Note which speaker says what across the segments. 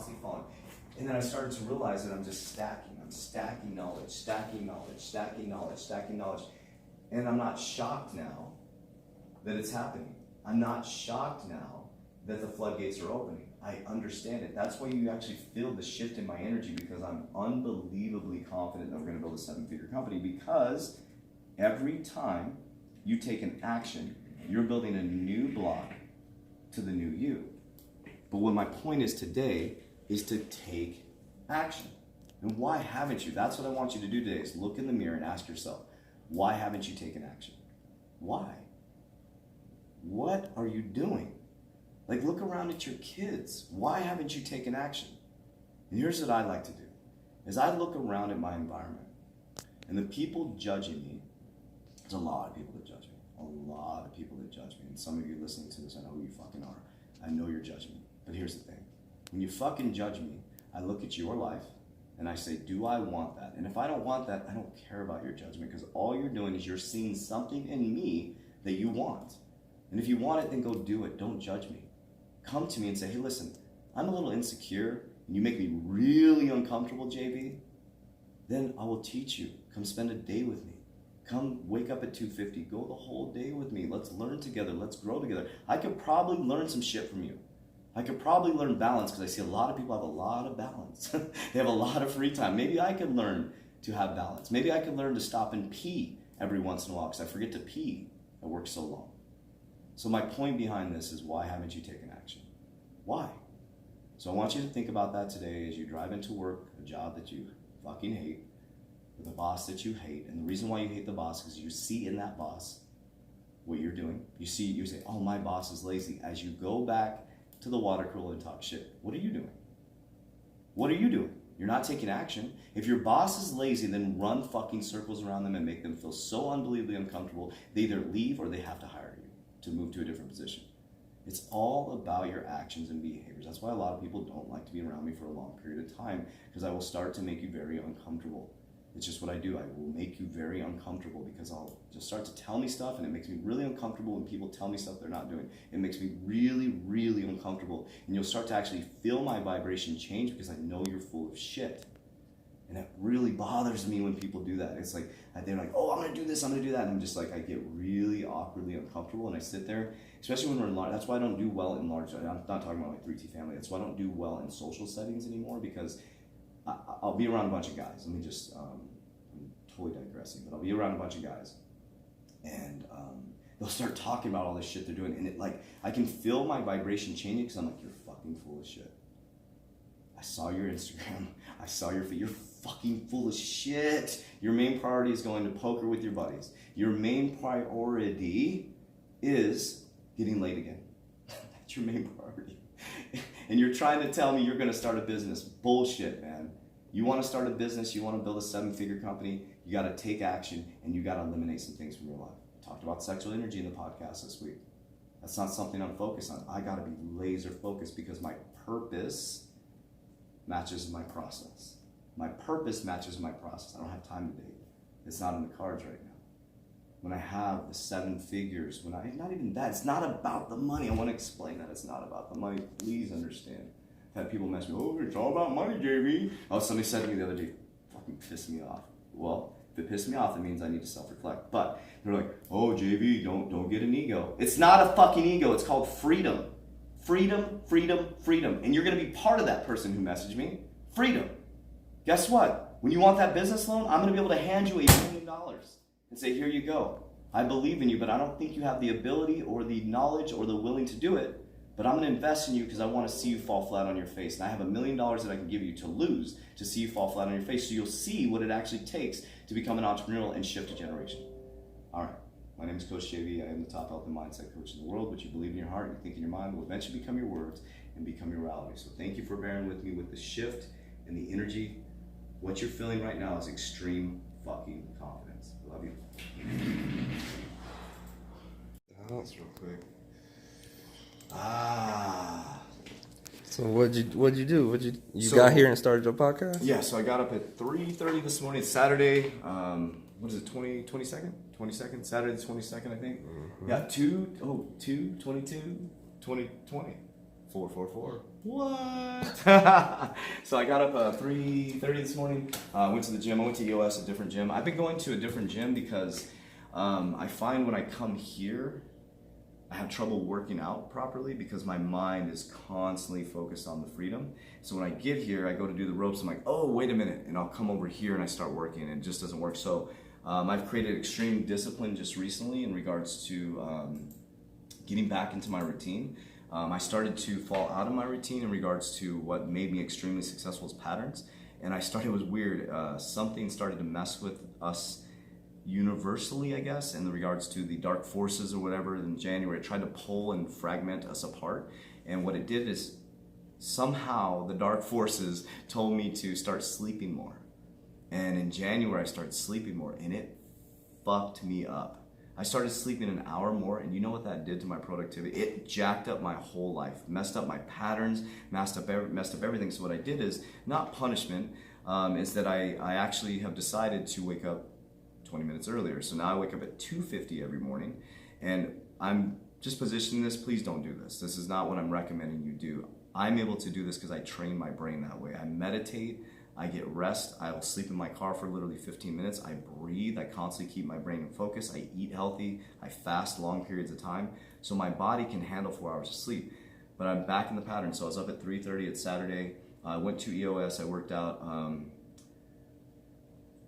Speaker 1: constantly falling. And then I started to realize that I'm just stacking. I'm stacking knowledge, stacking knowledge, stacking knowledge, stacking knowledge. And I'm not shocked now that it's happening. I'm not shocked now that the floodgates are opening. I understand it. That's why you actually feel the shift in my energy, because I'm unbelievably confident that we're going to build a 7-figure company, because every time you take an action, you're building a new block to the new you. But what my point is today is to take action. And why haven't you? That's what I want you to do today, is look in the mirror and ask yourself, why haven't you taken action? Why? What are you doing? Like, look around at your kids. Why haven't you taken action? And here's what I like to do, is I look around at my environment, and the people judging me, there's a lot of people that judge me. A lot of people that judge me. And some of you listening to this, I know who you fucking are. I know you're judging me. But here's the thing. When you fucking judge me, I look at your life and I say, do I want that? And if I don't want that, I don't care about your judgment, because all you're doing is you're seeing something in me that you want. And if you want it, then go do it. Don't judge me. Come to me and say, hey, listen, I'm a little insecure and you make me really uncomfortable, JB. Then I will teach you. Come spend a day with me. Come wake up at 2:50. Go the whole day with me. Let's learn together. Let's grow together. I could probably learn some shit from you. I could probably learn balance, because I see a lot of people have a lot of balance. They have a lot of free time. Maybe I could learn to have balance. Maybe I could learn to stop and pee every once in a while, because I forget to pee. I work so long. So my point behind this is, why haven't you taken action? Why? So I want you to think about that today as you drive into work, a job that you fucking hate, with a boss that you hate. And the reason why you hate the boss is you see in that boss what you're doing. You say, oh, my boss is lazy. As you go back to the water cooler and talk shit, what are you doing? What are you doing? You're not taking action. If your boss is lazy, then run fucking circles around them and make them feel so unbelievably uncomfortable, they either leave or they have to hire you to move to a different position. It's all about your actions and behaviors. That's why a lot of people don't like to be around me for a long period of time, because I will start to make you very uncomfortable. It's just what I do. I will make you very uncomfortable, because I'll just start to tell me stuff, and it makes me really uncomfortable when people tell me stuff they're not doing. It makes me really, really uncomfortable. And you'll start to actually feel my vibration change, because I know you're full of shit. And it really bothers me when people do that. It's like, they're like, oh, I'm going to do this, I'm going to do that. And I'm just like, I get really awkwardly uncomfortable, and I sit there, especially when we're in large. That's why I don't do well in large. I'm not talking about my 3T family. That's why I don't do well in social settings anymore, because I'll be around a bunch of guys. Let me just, I'm totally digressing, but I'll be around a bunch of guys, and they'll start talking about all this shit they're doing, and it, like, I can feel my vibration changing, because I'm like, you're fucking full of shit. I saw your Instagram. I saw your feed. You're fucking full of shit. Your main priority is going to poker with your buddies. Your main priority is getting laid again. That's your main priority. And you're trying to tell me you're going to start a business. Bullshit, man. You want to start a business, you want to build a 7-figure company, you got to take action, and you got to eliminate some things from your life. I talked about sexual energy in the podcast this week. That's not something I'm focused on. I got to be laser focused, because my purpose matches my process. My purpose matches my process. I don't have time to date. It's not in the cards right now. When I have the 7 figures, not even that, it's not about the money. I want to explain that it's not about the money. Please understand. I've had people mess me, oh, it's all about money, JV. Oh, somebody said to me the other day, fucking pissed me off. Well, if it pissed me off, it means I need to self-reflect. But they're like, oh, JV, don't get an ego. It's not a fucking ego. It's called freedom. Freedom, freedom, freedom. And you're going to be part of that person who messaged me. Freedom. Guess what? When you want that business loan, I'm going to be able to hand you $1 million and say, here you go. I believe in you, but I don't think you have the ability or the knowledge or the willing to do it. But I'm going to invest in you, because I want to see you fall flat on your face. And I have $1 million that I can give you to lose, to see you fall flat on your face, so you'll see what it actually takes to become an entrepreneur and shift a generation. All right. My name is Coach JV. I am the top health and mindset coach in the world. What you believe in your heart, you think in your mind, will eventually become your words and become your reality. So thank you for bearing with me with the shift and the energy. What you're feeling right now is extreme fucking confidence. I love you. That's real quick.
Speaker 2: So what'd you do? You got here and started your podcast?
Speaker 1: Yeah, so I got up at 3:30 this morning. It's Saturday. What is it? 22nd? 22nd? Saturday the 22nd, I think. Mm-hmm. Yeah, 2/22/2020. 444. What? So I got up 3:30 this morning. Went to the gym. I went to EOS, a different gym. I've been going to a different gym because I find when I come here, I have trouble working out properly because my mind is constantly focused on the freedom. So when I get here, I go to do the ropes. I'm like, oh, wait a minute. And I'll come over here and I start working and it just doesn't work. So I've created extreme discipline just recently in regards to getting back into my routine. I started to fall out of my routine in regards to what made me extremely successful as patterns. And it was weird. Something started to mess with us universally, I guess, in regards to the dark forces or whatever in January. It tried to pull and fragment us apart. And what it did is somehow the dark forces told me to start sleeping more. And in January, I started sleeping more and it fucked me up. I started sleeping an hour more, and you know what that did to my productivity? It jacked up my whole life, messed up my patterns, messed up everything. So what I did is, not punishment, is that I actually have decided to wake up 20 minutes earlier. So now I wake up at 2:50 every morning, and I'm just positioning this. Please don't do this. This is not what I'm recommending you do. I'm able to do this because I train my brain that way. I meditate. I get rest. I will sleep in my car for literally 15 minutes. I breathe. I constantly keep my brain in focus. I eat healthy. I fast long periods of time. So my body can handle 4 hours of sleep. But I'm back in the pattern. So I was up at 3:30. It's Saturday. I went to EOS. I worked out.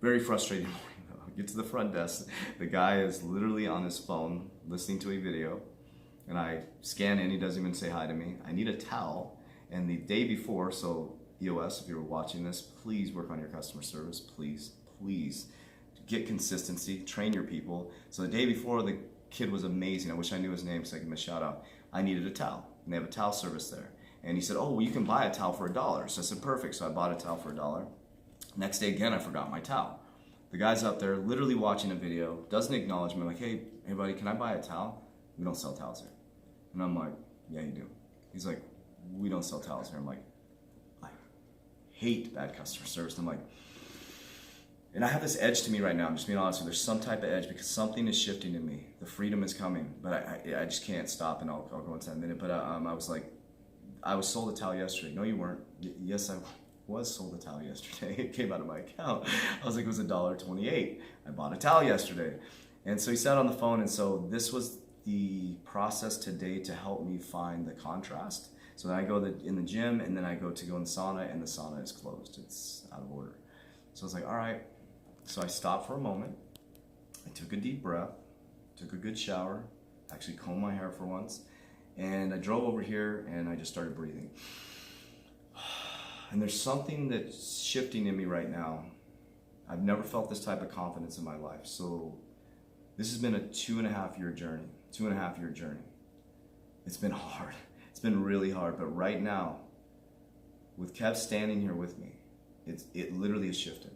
Speaker 1: Very frustrating morning though. I get to the front desk. The guy is literally on his phone listening to a video. And I scan in. He doesn't even say hi to me. I need a towel. And the day before, so EOS, if you're watching this, please work on your customer service. Please get consistency, train your people. So the day before, the kid was amazing. I wish I knew his name so I could give him a shout out. I needed a towel, and they have a towel service there. And he said, oh, well, you can buy a towel for $1. So I said, perfect. So I bought a towel for $1. Next day again, I forgot my towel. The guy's up there literally watching a video, doesn't acknowledge me. I'm like, hey buddy, can I buy a towel? We don't sell towels here. And I'm like, yeah, you do. He's like, we don't sell towels here. I'm like, hate bad customer service. I'm like, and I have this edge to me right now. I'm just being honest with you. There's some type of edge because something is shifting in me. The freedom is coming, but I just can't stop, and I'll go into that in a minute. But I was like, I was sold a towel yesterday. No, you weren't. Yes, I was sold a towel yesterday. It came out of my account. I was like, it was $1.28. I bought a towel yesterday. And so he sat on the phone, and so this was the process today to help me find the contrast. So then I go in the gym, and then I go in the sauna, and the sauna is closed. It's out of order. So I was like, all right. So I stopped for a moment. I took a deep breath, took a good shower, actually combed my hair for once, and I drove over here, and I just started breathing. And there's something that's shifting in me right now. I've never felt this type of confidence in my life. So this has been a 2.5 year journey. 2.5 year journey. It's been hard. It's been really hard, but right now, with Kev standing here with me, it literally has shifted.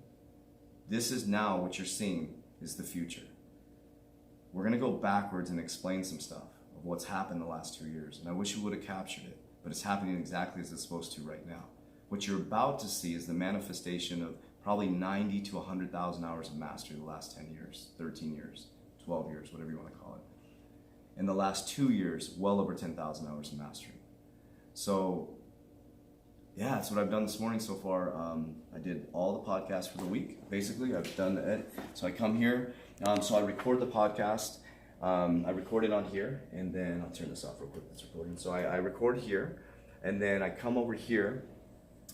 Speaker 1: This is now what you're seeing is the future. We're gonna go backwards and explain some stuff of what's happened the last 2 years, and I wish you would have captured it, but it's happening exactly as it's supposed to right now. What you're about to see is the manifestation of probably 90 to 100,000 hours of mastery the last 10 years, 13 years, 12 years, whatever you want to call it. In the last 2 years, well over 10,000 hours of mastery. So, yeah, that's what I've done this morning so far. I did all the podcasts for the week, basically. I've done the ed. So I come here, so I record the podcast. I record it on here, and then I'll turn this off real quick. It's recording. So I record here, and then I come over here.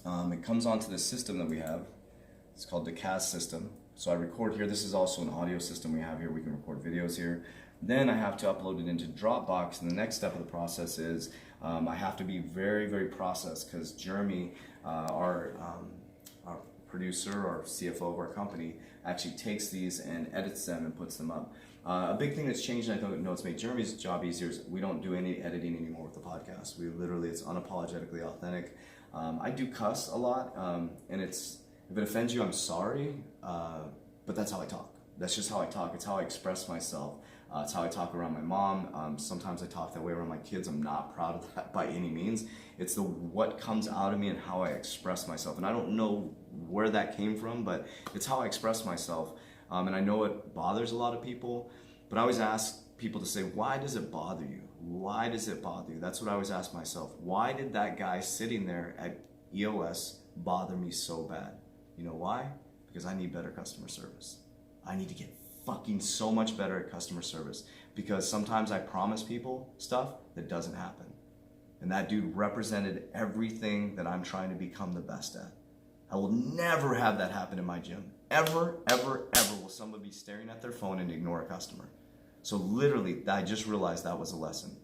Speaker 1: It comes onto the system that we have. It's called the CAS system. So I record here. This is also an audio system we have here. We can record videos here. Then I have to upload it into Dropbox, and the next step of the process is I have to be very, very processed because Jeremy, our producer or CFO of our company, actually takes these and edits them and puts them up. A big thing that's changed, and I know it's made Jeremy's job easier, is we don't do any editing anymore with the podcast. We literally, it's unapologetically authentic. I do cuss a lot, and if it offends you, I'm sorry, but that's how I talk. That's just how I talk. It's how I express myself. It's how I talk around my mom. Sometimes I talk that way around my kids. I'm not proud of that by any means. It's what comes out of me and how I express myself. And I don't know where that came from, but it's how I express myself. And I know it bothers a lot of people, but I always ask people to say, why does it bother you? Why does it bother you? That's what I always ask myself. Why did that guy sitting there at EOS bother me so bad? You know why? Because I need better customer service. I need to get fucking so much better at customer service, because sometimes I promise people stuff that doesn't happen. And that dude represented everything that I'm trying to become the best at. I will never have that happen in my gym. Ever, ever, ever will somebody be staring at their phone and ignore a customer. So literally, I just realized that was a lesson.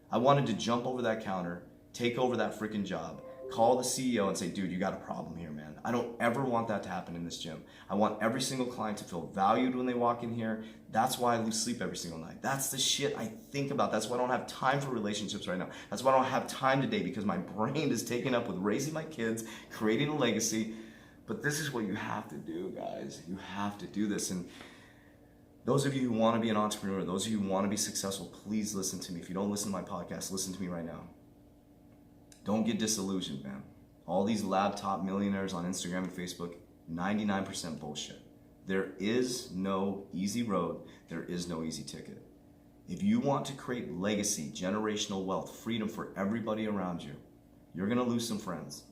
Speaker 1: I wanted to jump over that counter, take over that freaking job, call the CEO and say, dude, you got a problem here, man. I don't ever want that to happen in this gym. I want every single client to feel valued when they walk in here. That's why I lose sleep every single night. That's the shit I think about. That's why I don't have time for relationships right now. That's why I don't have time today, because my brain is taken up with raising my kids, creating a legacy. But this is what you have to do, guys. You have to do this. And those of you who want to be an entrepreneur, those of you who want to be successful, please listen to me. If you don't listen to my podcast, listen to me right now. Don't get disillusioned, man. All these laptop millionaires on Instagram and Facebook, 99% bullshit. There is no easy road. There is no easy ticket. If you want to create legacy, generational wealth, freedom for everybody around you, you're going to lose some friends.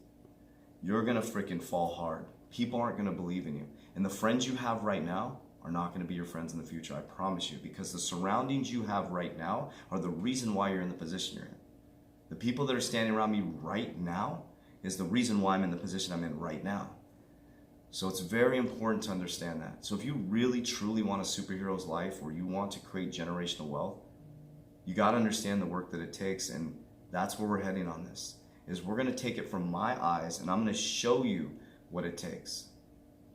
Speaker 1: You're going to freaking fall hard. People aren't going to believe in you. And the friends you have right now are not going to be your friends in the future, I promise you, because the surroundings you have right now are the reason why you're in the position you're in. The people that are standing around me right now is the reason why I'm in the position I'm in right now. So it's very important to understand that. So if you really truly want a superhero's life, or you want to create generational wealth, you got to understand the work that it takes. And that's where we're heading on this, is we're going to take it from my eyes and I'm going to show you what it takes.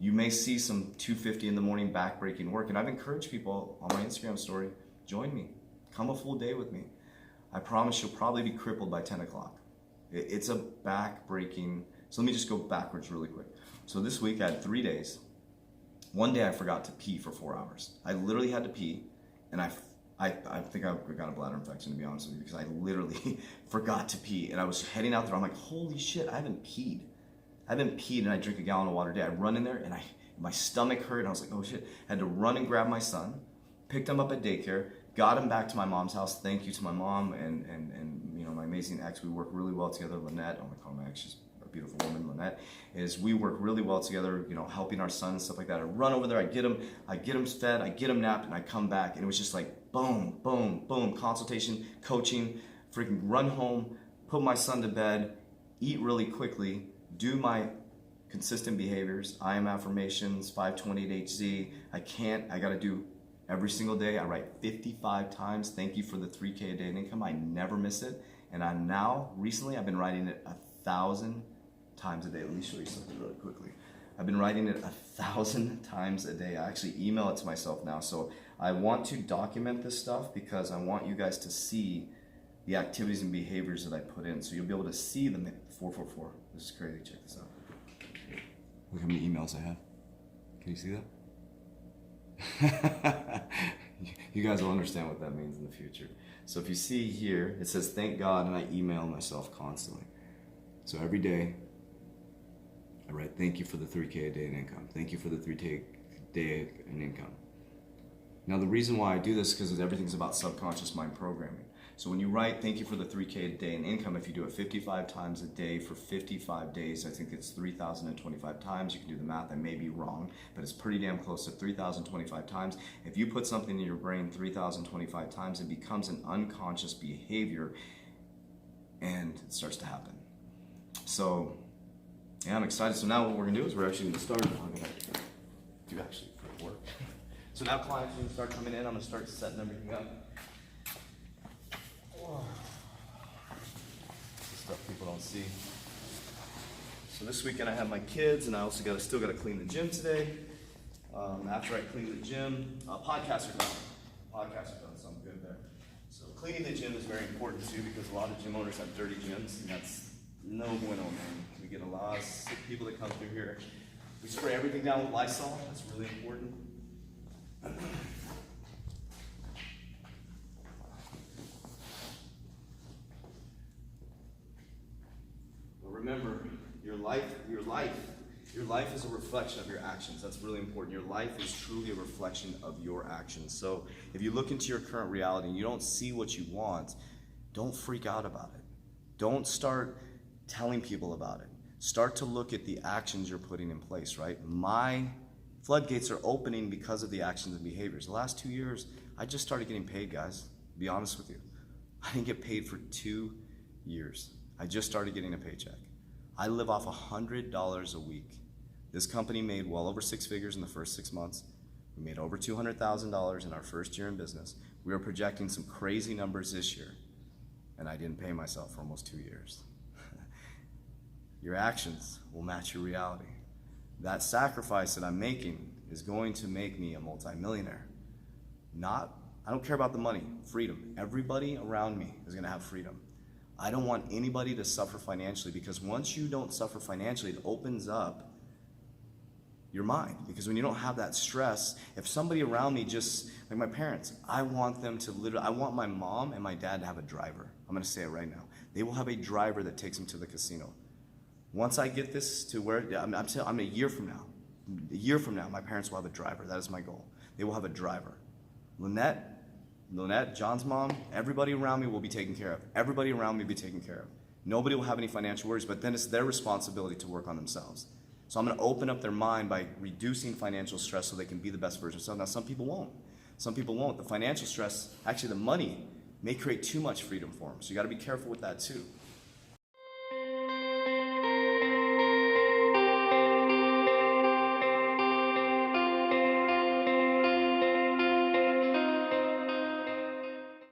Speaker 1: You may see some 2:50 in the morning back-breaking work, and I've encouraged people on my Instagram story, join me, come a full day with me. I promise you'll probably be crippled by 10 o'clock. It's a back-breaking, so let me just go backwards really quick. So this week I had 3 days. One day I forgot to pee for 4 hours. I literally had to pee, and I think I got a bladder infection, to be honest with you, because I literally forgot to pee. And I was heading out there, I'm like, holy shit, I haven't peed, and I drink a gallon of water a day. I run in there, and my stomach hurt, and I was like, oh shit. I had to run and grab my son, picked him up at daycare, got him back to my mom's house. Thank you to my mom and you know, my amazing ex. We work really well together. Lynette, I'm gonna call my ex, she's a beautiful woman. Lynette, is we work really well together, you know, helping our son and stuff like that. I run over there, I get him fed, I get him napped, and I come back, and it was just like boom, boom, boom, consultation, coaching, freaking run home, put my son to bed, eat really quickly, do my consistent behaviors, I am affirmations, 528 HZ. I gotta do every single day. I write 55 times, thank you for the 3K a day in income. I never miss it. And recently I've been writing it 1,000 times a day. Let me show you something really quickly. I've been writing it 1,000 times a day. I actually email it to myself now. So I want to document this stuff because I want you guys to see the activities and behaviors that I put in. So you'll be able to see them. 444. This is crazy. Check this out. Look how many emails I have. Can you see that? You guys will understand what that means in the future. So if you see here, it says thank God, and I email myself constantly. So every day, I write thank you for the 3K a day in income. Thank you for the 3K a day in income. Now the reason why I do this is because everything's about subconscious mind programming. So when you write thank you for the 3K a day in income, if you do it 55 times a day for 55 days, I think it's 3,025 times. You can do the math, I may be wrong, but it's pretty damn close to 3,025 times. If you put something in your brain 3,025 times, it becomes an unconscious behavior and it starts to happen. So yeah, I'm excited. So now what we're gonna do is we're actually gonna start, I'm gonna do actually for work. So now clients are gonna start coming in, I'm gonna start setting everything up. Stuff people don't see. So this weekend I have my kids, and I also still got to clean the gym today. After I clean the gym, podcasts are done. So I'm good there. So cleaning the gym is very important too, because a lot of gym owners have dirty gyms, and that's no bueno, man. We get a lot of sick people that come through here. We spray everything down with Lysol. That's really important. Remember, your life is a reflection of your actions. That's really important. Your life is truly a reflection of your actions. So if you look into your current reality and you don't see what you want, don't freak out about it. Don't start telling people about it. Start to look at the actions you're putting in place, right? My floodgates are opening because of the actions and behaviors. The last 2 years, I just started getting paid, guys, to be honest with you. I didn't get paid for 2 years. I just started getting a paycheck. I live off $100 a week. This company made well over 6 figures in the first 6 months. We made over $200,000 in our first year in business. We were projecting some crazy numbers this year, and I didn't pay myself for almost 2 years. Your actions will match your reality. That sacrifice that I'm making is going to make me a multimillionaire. I don't care about the money, freedom. Everybody around me is gonna have freedom. I don't want anybody to suffer financially, because once you don't suffer financially, it opens up your mind. Because when you don't have that stress, if somebody around me just, like my parents, I want them to literally, I want my mom and my dad to have a driver. I'm gonna say it right now. They will have a driver that takes them to the casino. Once I get this to where, I'm a year from now, my parents will have a driver. That is my goal. They will have a driver. Lynette, John's mom, everybody around me will be taken care of. Everybody around me will be taken care of. Nobody will have any financial worries, but then it's their responsibility to work on themselves. So I'm gonna open up their mind by reducing financial stress so they can be the best version of themselves. Now, some people won't. Some people won't. The financial stress, actually the money, may create too much freedom for them. So you gotta be careful with that too.